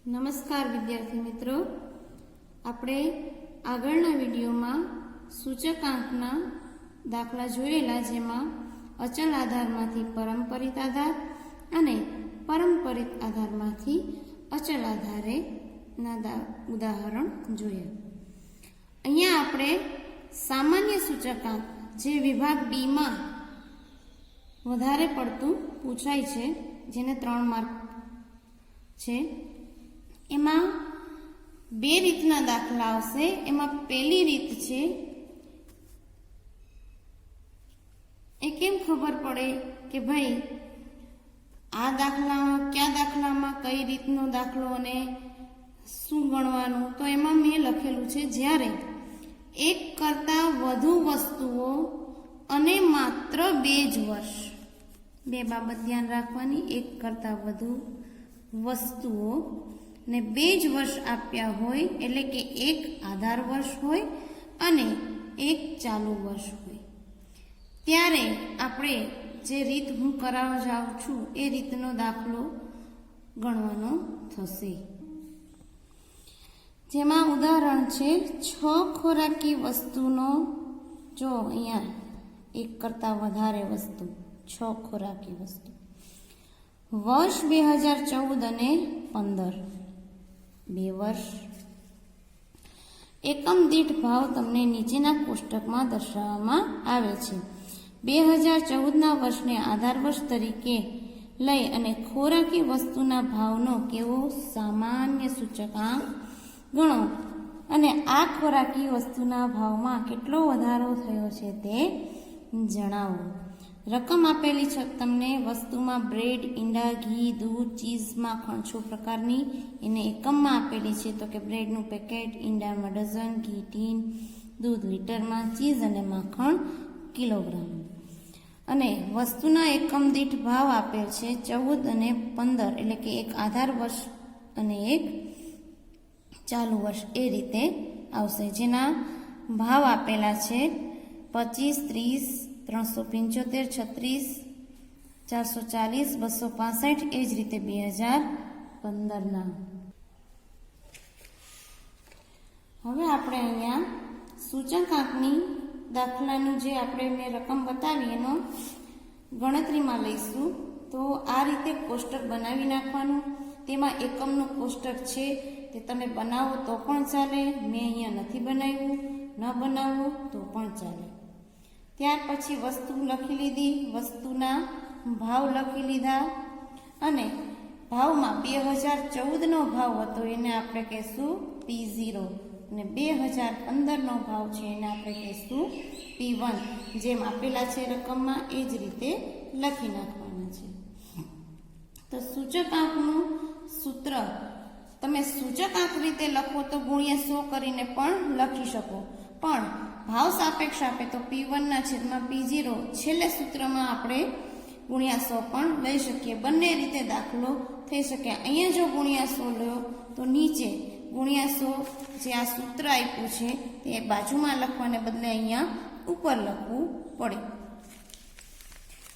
નમસ્કાર વિદ્યાર્થી મિત્રો, આપણે આગળના વિડીયોમાં સૂચકાંકના દાખલા જોયેલા, જેમાં અચલ આધારમાંથી પરંપરિત આધાર અને પરંપરિત આધારમાંથી અચલ આધારેના ઉદાહરણ જોયા. અહીંયા આપણે સામાન્ય સૂચકાંક, જે વિભાગ ડીમાં વધારે પડતું પૂછાય છે, જેને 3 માર્ક છે, એમાં 2 રીતના દાખલા આવશે. એમાં પહેલી રીત છે, એ કેમ ખબર પડે કે ભાઈ આ દાખલામાં, કયા દાખલામાં કઈ રીતનો દાખલો અને શું ગણવાનું, તો એમાં મેં લખેલું છે, જ્યારે એક કરતાં વધુ વસ્તુઓ અને માત્ર 2 જ વર્ષ, 2 બાબત ધ્યાન રાખવાની, એક કરતાં વધુ વસ્તુઓ ને 2 જ વર્ષ આપ્યા હોય, એટલે કે એક આધાર વર્ષ હોય અને એક ચાલુ વર્ષ હોય, ત્યારે આપણે જે રીત હું કરાવવા જાઉં છું એ રીતનો દાખલો ગણવાનો થશે. જેમાં ઉદાહરણ છે 6 ખોરાકી વસ્તુનો, જો અહીંયા એક કરતાં વધારે વસ્તુ, 6 ખોરાકી વસ્તુ, વર્ષ 2014 અને 15, 2 વર્ષ. એકમ દીઠ ભાવ તમને નીચેના કોષ્ટકમાં દર્શાવવામાં આવે છે. 2014ના વર્ષને આધાર વર્ષ તરીકે લઈ અને ખોરાકી વસ્તુના ભાવનો કેવો સામાન્ય સૂચકાંક ગણો અને આ ખોરાકી વસ્તુના ભાવમાં કેટલો વધારો થયો છે તે જણાવો. રકમ આપેલી છે તમને. વસ્તુમાં બ્રેડ, ઈંડા, ઘી, દૂધ, ચીઝ, માખણ 6 પ્રકારની એને એકમમાં આપેલી છે, તો કે બ્રેડનું પેકેટ, ઈંડામાં ડઝન, ઘી ટીન, દૂધ લીટરમાં, ચીઝ અને માખણ કિલોગ્રામ. અને વસ્તુના એકમ દીઠ ભાવ આપેલ છે 14 અને 15, એટલે કે એક આધાર વર્ષ અને એક ચાલુ વર્ષ, એ રીતે આવશે. જેના ભાવ આપેલા છે 25, 30, 375, 36, 440, 265, એ જ રીતે 2015ના. હવે આપણે અહીંયા સૂચકાંકની દાખલાનું જે આપણે મેં રકમ બતાવી એનો ગણતરીમાં લઈશું. તો આ રીતે કોષ્ટક બનાવી નાખવાનું. તેમાં એકમનું કોષ્ટક છે તે તમે બનાવો તો પણ ચાલે, મેં અહીંયા નથી બનાવ્યું, ન બનાવો તો પણ ચાલે. ત્યાર પછી વસ્તુ લખી લીધી, વસ્તુના ભાવ લખી લીધા, અને ભાવમાં 2014નો ભાવ હતો એને આપણે કહીશું P0, અને 2015નો ભાવ છે એને આપણે કહીશું P1. જેમ આપેલા છે રકમમાં એ જ રીતે લખી નાખવાના છે. તો સૂચકાંકનું સૂત્ર તમે સૂચકાંક રીતે લખો તો ગુણ્યા 100 કરીને પણ લખી શકો, પણ ભાવ સાપેક્ષ આપે તો P1 છેદમાં P0 છેલ્લે સૂત્રમાં આપણે ગુણ્યા 100 પણ લઈ શકીએ. બંને રીતે દાખલો થઈ શકે. અહીંયા જો ગુણ્યા 100 લો તો નીચે ગુણ્યા 100 જે આ સૂત્ર આપ્યું છે તે બાજુમાં લખવાને બદલે અહીંયા ઉપર લખવું પડે.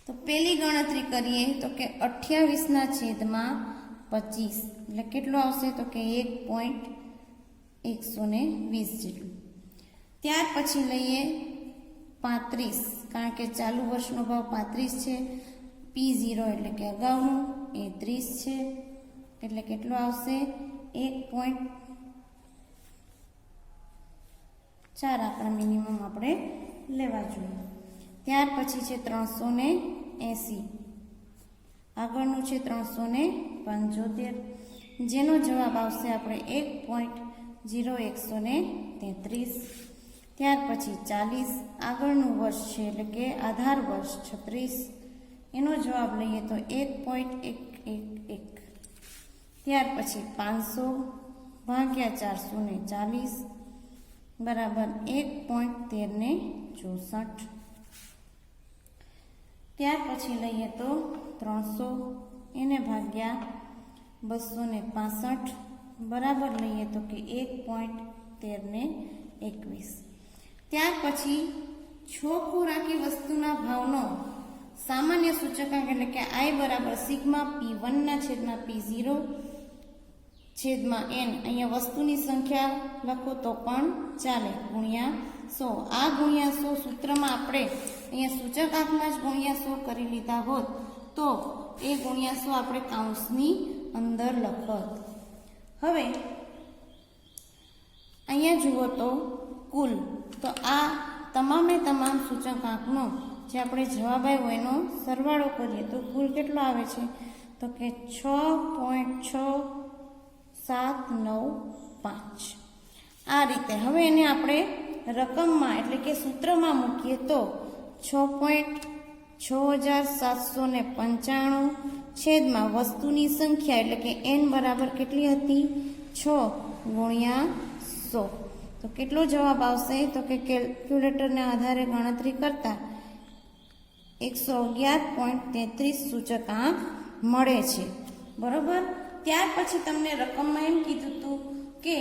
તો પહેલી ગણતરી કરીએ તો કે 28 છેદમાં 25, એટલે કેટલું આવશે તો કે 1.120 જેટલું. ત્યાર પછી લઈએ 35, કારણ કે ચાલુ વર્ષનો ભાવ 35 છે. P0 એટલે કે અગાઉનું એ 30 છે, એટલે કેટલું આવશે 1.4 આંકડા મિનિમમ આપણે લેવા જોઈએ. ત્યાર પછી છે 380, આગળનું છે 375, જેનો જવાબ આવશે આપણે 1.0133. ત્યાર પછી 40, આગળનું વર્ષ છે એટલે કે આધાર વર્ષ 36, એનો જવાબ લઈએ તો 1.111. ત્યાર પછી 500 ભાગ્યા 440 બરાબર 1.1364. ત્યાર પછી લઈએ તો 300 એને ભાગ્યા 265 બરાબર લઈએ તો કે 1.1321. ત્યાર પછી 6 ખોરાકી વસ્તુના ભાવનો સામાન્ય સૂચકાંક એટલે કે I બરાબર સિગ્મા P1 છેદમાં P0 છેદમાં n, અહીંયા વસ્તુની સંખ્યા લખો તો પણ ચાલે, ગુણ્યા 100. આ ગુણ્યા 100 સૂત્રમાં આપણે અહીંયા સૂચકાંકમાં જ ગુણ્યા 100 કરી લીધા હોત તો એ ગુણ્યા 100 આપણે કૌંસની અંદર લખત. હવે અહીંયા જુઓ તો કુલ, તો આ તમામે તમામ સૂચકાંકનો જે આપણે જવાબ આવ્યો એનો સરવાળો કરીએ તો કુલ કેટલો આવે છે તો કે 6.6795. આ રીતે હવે એને આપણે રકમમાં એટલે કે સૂત્રમાં મૂકીએ તો 6.6795 છેદમાં વસ્તુની સંખ્યા એટલે કે n બરાબર કેટલી હતી 6 ગુણ્યા 100. તો કેટલો જવાબ આવશે તો કે કેલ્ક્યુલેટરના આધારે ગણતરી કરતા 111.33 સૂચકાંક મળે છે. બરોબર. ત્યાર પછી તમને રકમમાં એમ કીધું હતું કે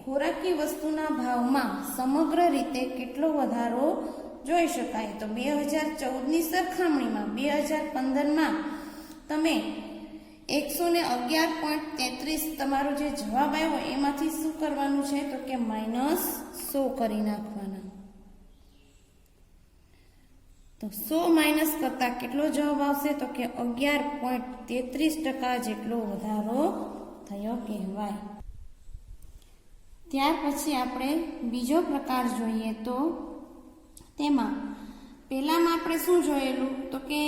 ખોરાકી વસ્તુના ભાવમાં સમગ્ર રીતે કેટલો વધારો જોઈ શકાય. તો 2014ની સરખામણીમાં 2015માં તમે 111.33 તમારો જે જવાબ આવ્યો એમાંથી શું કરવાનું છે તો કે -100 કરી નાખવાના. તો 100 માઇનસ કરતા કેટલો જવાબ આવશે તો કે 11.33% જેટલો વધારો થયો કહેવાય. ત્યાર પછી આપણે બીજો પ્રકાર જોઈએ તો તેમાં પહેલામાં આપણે શું જોયેલું તો કે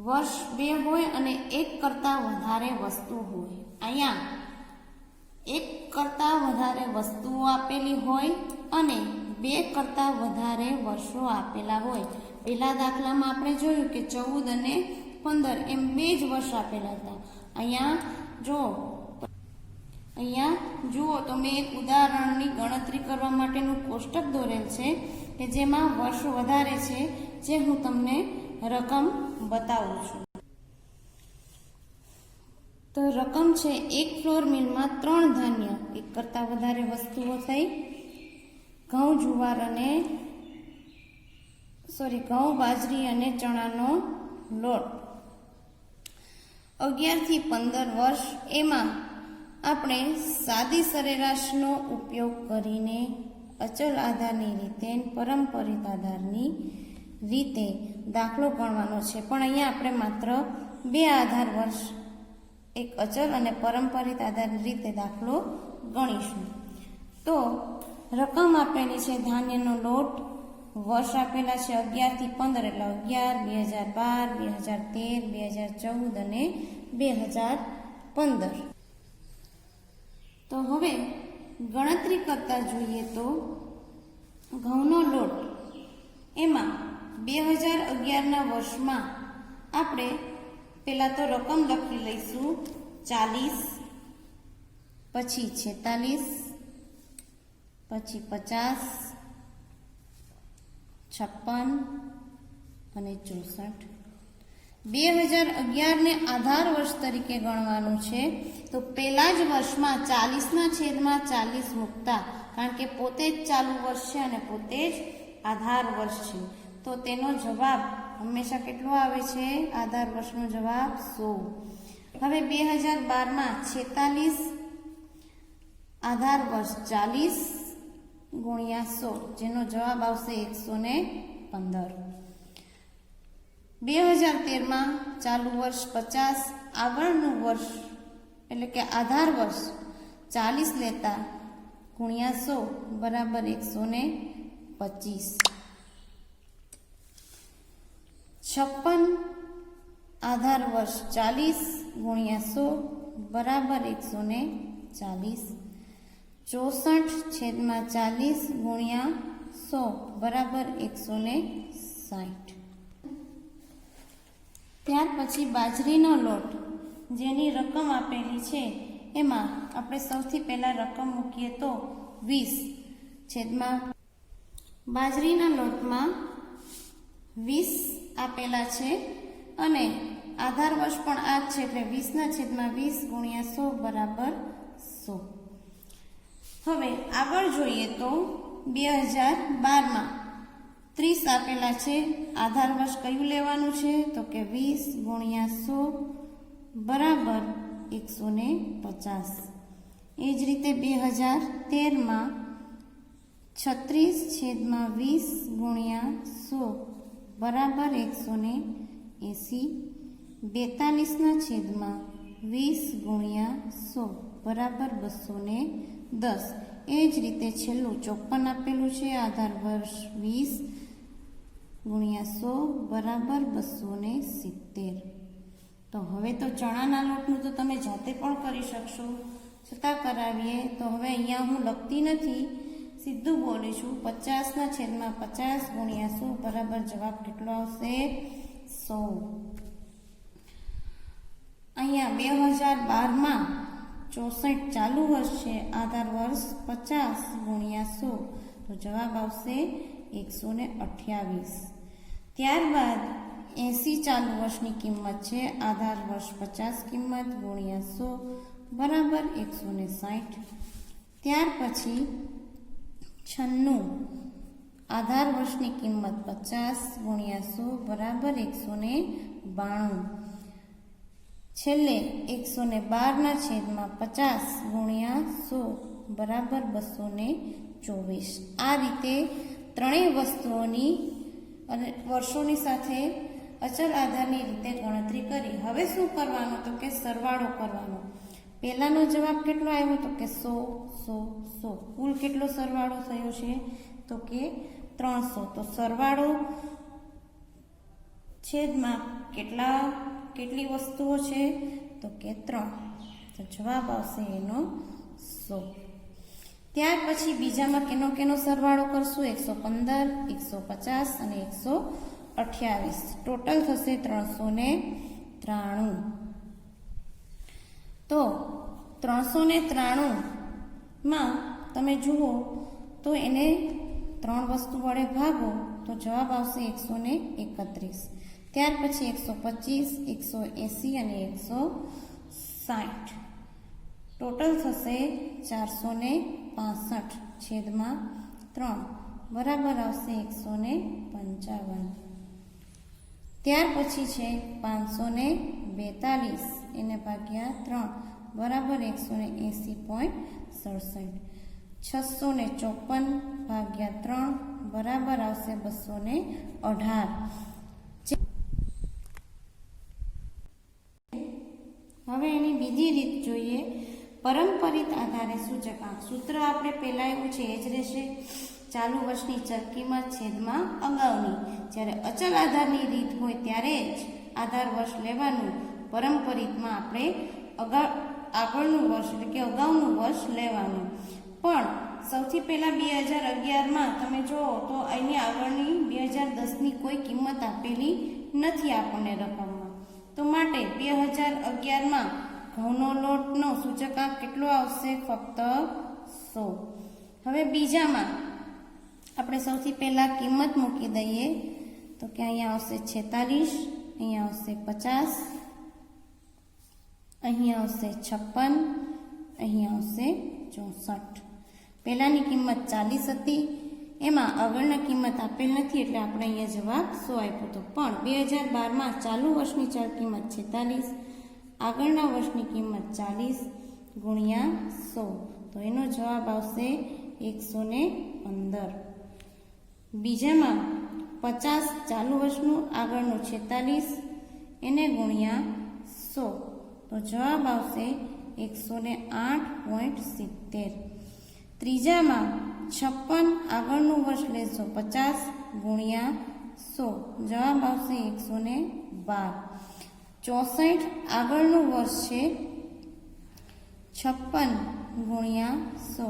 વર્ષ 2 હોય અને 1 કરતાં વધારે વસ્તુ હોય. અહીંયા 1 કરતાં વધારે વસ્તુઓ આપેલી હોય અને 2 કરતાં વધારે વર્ષો આપેલા હોય. પહેલા દાખલામાં આપણે જોયું કે 14 અને 15 એમ 2 જ વર્ષ આપેલા હતા. અહીંયા જુઓ તો મેં એક ઉદાહરણની ગણતરી કરવા માટેનું કોષ્ટક દોરેલ છે કે જેમાં વર્ષ વધારે છે, જે હું તમને રકમ બતાવું છું. તો રકમ છે એક ફ્લોર મિલમાં 3 ધાન્ય, 1 કરતાં વધારે વસ્તુઓ થઈ. ઘઉં બાજરી અને ચણાનો લોટ. 11 થી 15 વર્ષ એમાં આપણે સાદી સરેરાશનો ઉપયોગ કરીને અચલ આધારની રીતે પરંપરિત આધારની રીતે દાખલો ગણવાનો છે. પણ અહીંયા આપણે માત્ર 2 આધાર વર્ષ, એક અચલ અને પરંપરિત આધારની રીતે દાખલો ગણીશું. તો રકમ આપેલી છે ધાન્યનો લોટ, વર્ષ આપેલા છે 11 થી 15 એટલે 11, 2012, 2013, 2014 અને 2015. તો હવે ગણતરી કરતા જોઈએ તો ઘઉંનો લોટ એમાં 2011ના વર્ષમાં આપણે પહેલાં તો રકમ લખી લઈશું 40, પછી 46, પછી 50, 56 અને 64. 2011ને આધાર વર્ષ તરીકે ગણવાનું છે. તો પહેલા જ વર્ષમાં 40ના છેદમાં 40 મૂકતા, કારણ કે પોતે જ ચાલુ વર્ષ છે અને પોતે જ આધાર વર્ષ છે. તો તેનો જવાબ હંમેશા કેટલો આવે છે? આધાર વર્ષનો જવાબ 100. હવે 2012માં 46 આધાર વર્ષ 40 ગુણ્યા 100, જેનો જવાબ આવશે 115. 2013માં ચાલુ વર્ષ 50, આગળનું વર્ષ એટલે કે આધાર વર્ષ 40 લેતા ગુણ્યા 100 બરાબર 125. 56 આધાર વર્ષ 40 ગુણ્યા 100 બરાબર 140. 64 છેદમાં 40 ગુણ્યા 100 બરાબર 160. ત્યાર પછી બાજરીનો લોટ જેની રકમ આપેલી છે એમાં આપણે સૌથી પહેલાં રકમ મૂકીએ તો 20 છેદમાં બાજરીના લોટમાં 20 આપેલા છે અને આધાર વર્ષ પણ આ જ છે એટલે 20ના છેદમાં 20 ગુણ્યા 100 બરાબર 100. હવે આગળ જોઈએ તો 2012માં 30 આપેલા છે. આધાર વર્ષ કયું લેવાનું છે તો કે 20 ગુણ્યા 100 બરાબર 150. એ જ રીતે 2013માં 36/20 ગુણ્યા 100 બરાબર 180. 42/20 ગુણ્યા 100 બરાબર 210. એ જ રીતે છેલ્લું 54 આપેલું છે. આધાર વર્ષ 20 ગુણ્યા 100 બરાબર 270. તો હવે તો ચણાના લોટનું તો તમે જાતે પણ કરી શકશો, છતાં કરાવીએ તો હવે અહીંયા હું લખતી નથી, સીધું બોલીશું. 50/50 ગુણ્યા 100 બરાબર જવાબ કેટલો આવશે? 100. અહીંયા 2012માં 64 ચાલુ વર્ષ છે. આધાર વર્ષ 50 ગુણ્યા 100 તો જવાબ આવશે 128. ત્યારબાદ 80 ચાલુ વર્ષની કિંમત છે. આધાર વર્ષ 50 કિંમત ગુણ્યા 100 બરાબર 160. ત્યાર પછી 96 આધાર વર્ષની કિંમત 50 ગુણ્યા 100 બરાબર 192. છેલ્લે 112/50 ગુણ્યા 100 બરાબર 224. આ રીતે ત્રણેય વસ્તુઓની અને વર્ષોની સાથે અચલ આધારની રીતે ગણતરી કરી. હવે શું કરવાનું? તો કે સરવાળો કરવાનો. પહેલાનો જવાબ કેટલો આવ્યો? તો કે 100 100 100. કુલ કેટલો સરવાળો થયો છે? તો કે 300. તો સરવાળો છેદમાં કેટલી વસ્તુઓ છે? તો કે 3. તો જવાબ આવશે એનો 100. ત્યાર પછી બીજામાં કેનો સરવાળો કરશું? 115, 150 અને 128. ટોટલ થશે 393. તો 393માં તમે જુઓ તો એને 3 વસ્તુ વડે ભાગો તો જવાબ આવશે 131. ત્યાર પછી 125, 180 અને 160. ટોટલ થશે 465 છેદમાં 3 બરાબર આવશે 155. ત્યાર પછી છે 542 એને ભાગ્યા 3 બરાબર 180.67. 654 ભાગ્યા 3 બરાબર આવશે 218. હવે એની બીજી રીત જોઈએ. પરંપરિત આધારે સૂચકાંક. સૂત્ર આપણે પહેલા એવું છે એ જ રહેશે. ચાલુ વર્ષની ચલ કિંમત છેદમાં અગાઉની. જ્યારે અચલ આધારની રીત હોય ત્યારે જ આધાર વર્ષ લેવાનું. પરંપરિતમાં આપણે આગળનું વર્ષ એટલે કે અગાઉનું વર્ષ લેવાનું. પણ સૌથી પહેલાં 2011માં તમે જુઓ તો એની આગળની 2010ની કોઈ કિંમત આપેલી નથી આપણને રકમમાં. તો માટે 2011માં ઘઉંનો લોટનો સૂચકાંક કેટલો આવશે? ફક્ત 100. હવે બીજામાં આપણે સૌથી પહેલાં કિંમત મૂકી દઈએ તો કે અહીંયા આવશે 46, અહીંયા આવશે 50, અહીંયા આવશે 56, અહીંયા આવશે 64. પહેલાંની કિંમત 40 હતી, એમાં આગળના કિંમત આપેલ નથી એટલે આપણે અહીંયા જવાબ 100 આપ્યો હતો. પણ 2012માં ચાલુ વર્ષની ચલ કિંમત 46, આગળના વર્ષની કિંમત 40 ગુણ્યા 100 તો એનો જવાબ આવશે 115. બીજામાં 50 ચાલુ વર્ષનું, આગળનું 46 એને ગુણ્યા 100 તો જવાબ આવશે 108.70. ત્રીજામાં 56 આગળનું વર્ષ લેશો 50 ગુણ્યા 100 જવાબ આવશે 112. 64 આગળનું વર્ષ છે 56 ગુણ્યા 100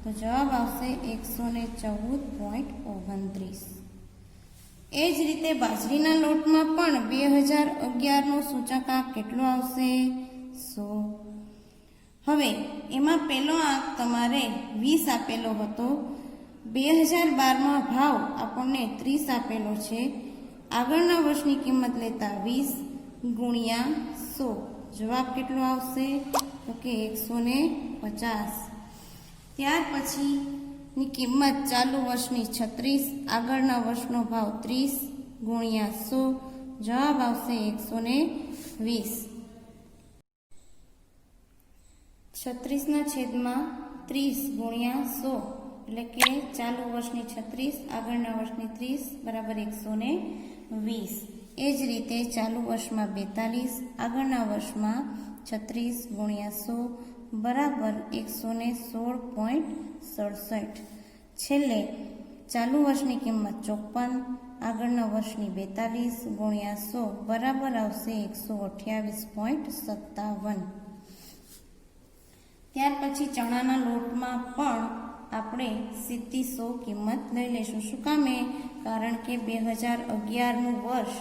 તો જવાબ આવશે 114.29. એ જ રીતે બાજરીના લોટમાં પણ 2011નો સૂચકાંક કેટલો આવશે? 100. હવે એમાં પહેલો આંક તમારે 20 આપેલો હતો. 2012માં ભાવ આપણને 30 આપેલો છે. આગળના વર્ષની કિંમત લેતા 20 ગુણ્યા 100 જવાબ કેટલો આવશે? તો કે 150. ત્યાર પછીની કિંમત ચાલુ વર્ષની 36, આગળના વર્ષનો ભાવ 30 ગુણ્યા 100 જવાબ આવશે 120. 36/30 ગુણ્યા 100 એટલે કે ચાલુ વર્ષની 36 આગળના વર્ષની 30 બરાબર 120. એ જ રીતે ચાલુ વર્ષમાં 42 આગળના વર્ષમાં 36 ગુણ્યા 100 બરાબર 116.67. છેલ્લે ચાલુ વર્ષની કિંમત 54 આગળના વર્ષની 42 ગુણ્યા 100 બરાબર આવશે 128.57. ત્યાર પછી ચણાના લોટમાં પણ આપણે સીધી 100 કિંમત લઈ લઈશું. શું કામે? કારણ કે 2011નું વર્ષ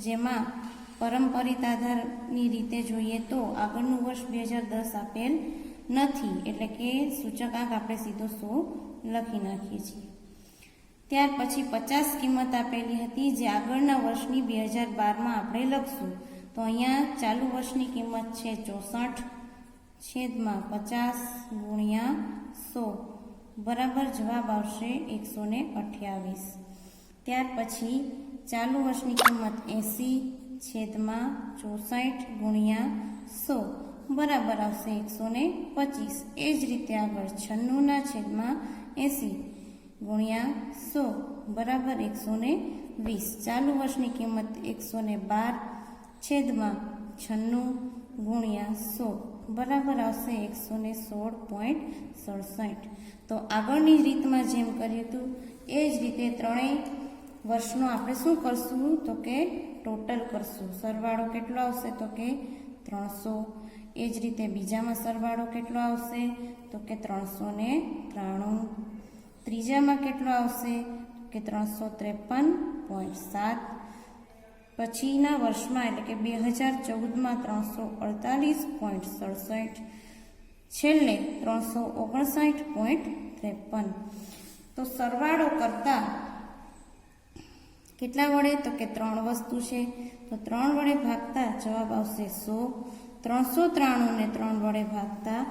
જેમાં પરંપરિત આધારની રીતે જોઈએ તો આગળનું વર્ષ 2010 આપેલ નથી, એટલે કે સૂચકાંક આપણે સીધો 100 લખી નાખીએ છીએ. ત્યાર પછી 50 કિંમત આપેલી હતી જે આગળના વર્ષની 2012માં આપણે લખશું. તો અહીંયા ચાલુ વર્ષની કિંમત છે 64/50 ગુણ્યા 100 બરાબર જવાબ આવશે 128. ત્યાર પછી ચાલુ વર્ષની કિંમત 80/64 ગુણ્યા 100 બરાબર આવશે 125. એ જ રીતે આગળ 96/80 ગુણ્યા 100 બરાબર 120. ચાલુ વર્ષની કિંમત 112/96 ગુણ્યા 100 બરાબર આવશે 116.67. તો આગળની રીતમાં જેમ કર્યું હતું એ જ રીતે ત્રણેય વર્ષનો આપણે શું કરશું તો કે ટોટલ કરશું. સરવાળો કેટલો આવશે તો કે 300. એ જ રીતે બીજામાં સરવાળો કેટલો આવશે તો કે 393. ત્રીજામાં કેટલો આવશે કે 353.7. પછીના વર્ષમાં એટલે કે 2014માં 348.67. છેલ્લે 359.53. તો સરવાળો કરતા કેટલા વડે તો કે 3 વસ્તુ છે, તો 3 વડે ભાગતા જવાબ આવશે 100. 393 ને 3 વડે ભાગતા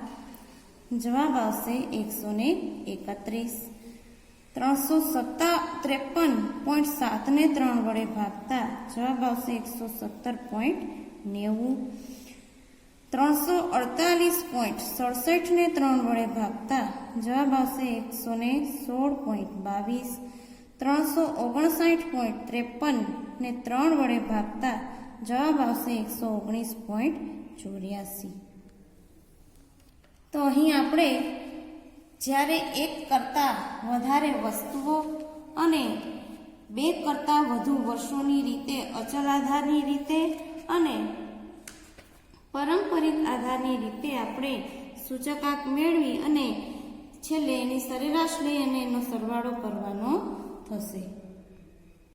જવાબ આવશે 131. 353.7 ને 3 વડે ભાગતા જવાબ આવશે 117.90. 348.67 ને 3 વડે ભાગતા જવાબ આવશે 116.22. 359.53 ને 3 વડે ભાગતા જવાબ આવશે 119.84. તો અહીં આપણે જ્યારે એક કરતાં વધારે વસ્તુઓ અને 2 કરતાં વધુ વર્ષોની રીતે અચલ આધારની રીતે અને પરંપરિત આધારની રીતે આપણે સૂચકાંક મેળવી અને છેલ્લે એની સરેરાશ લઈ અને એનો સરવાળો કરવાનો થશે.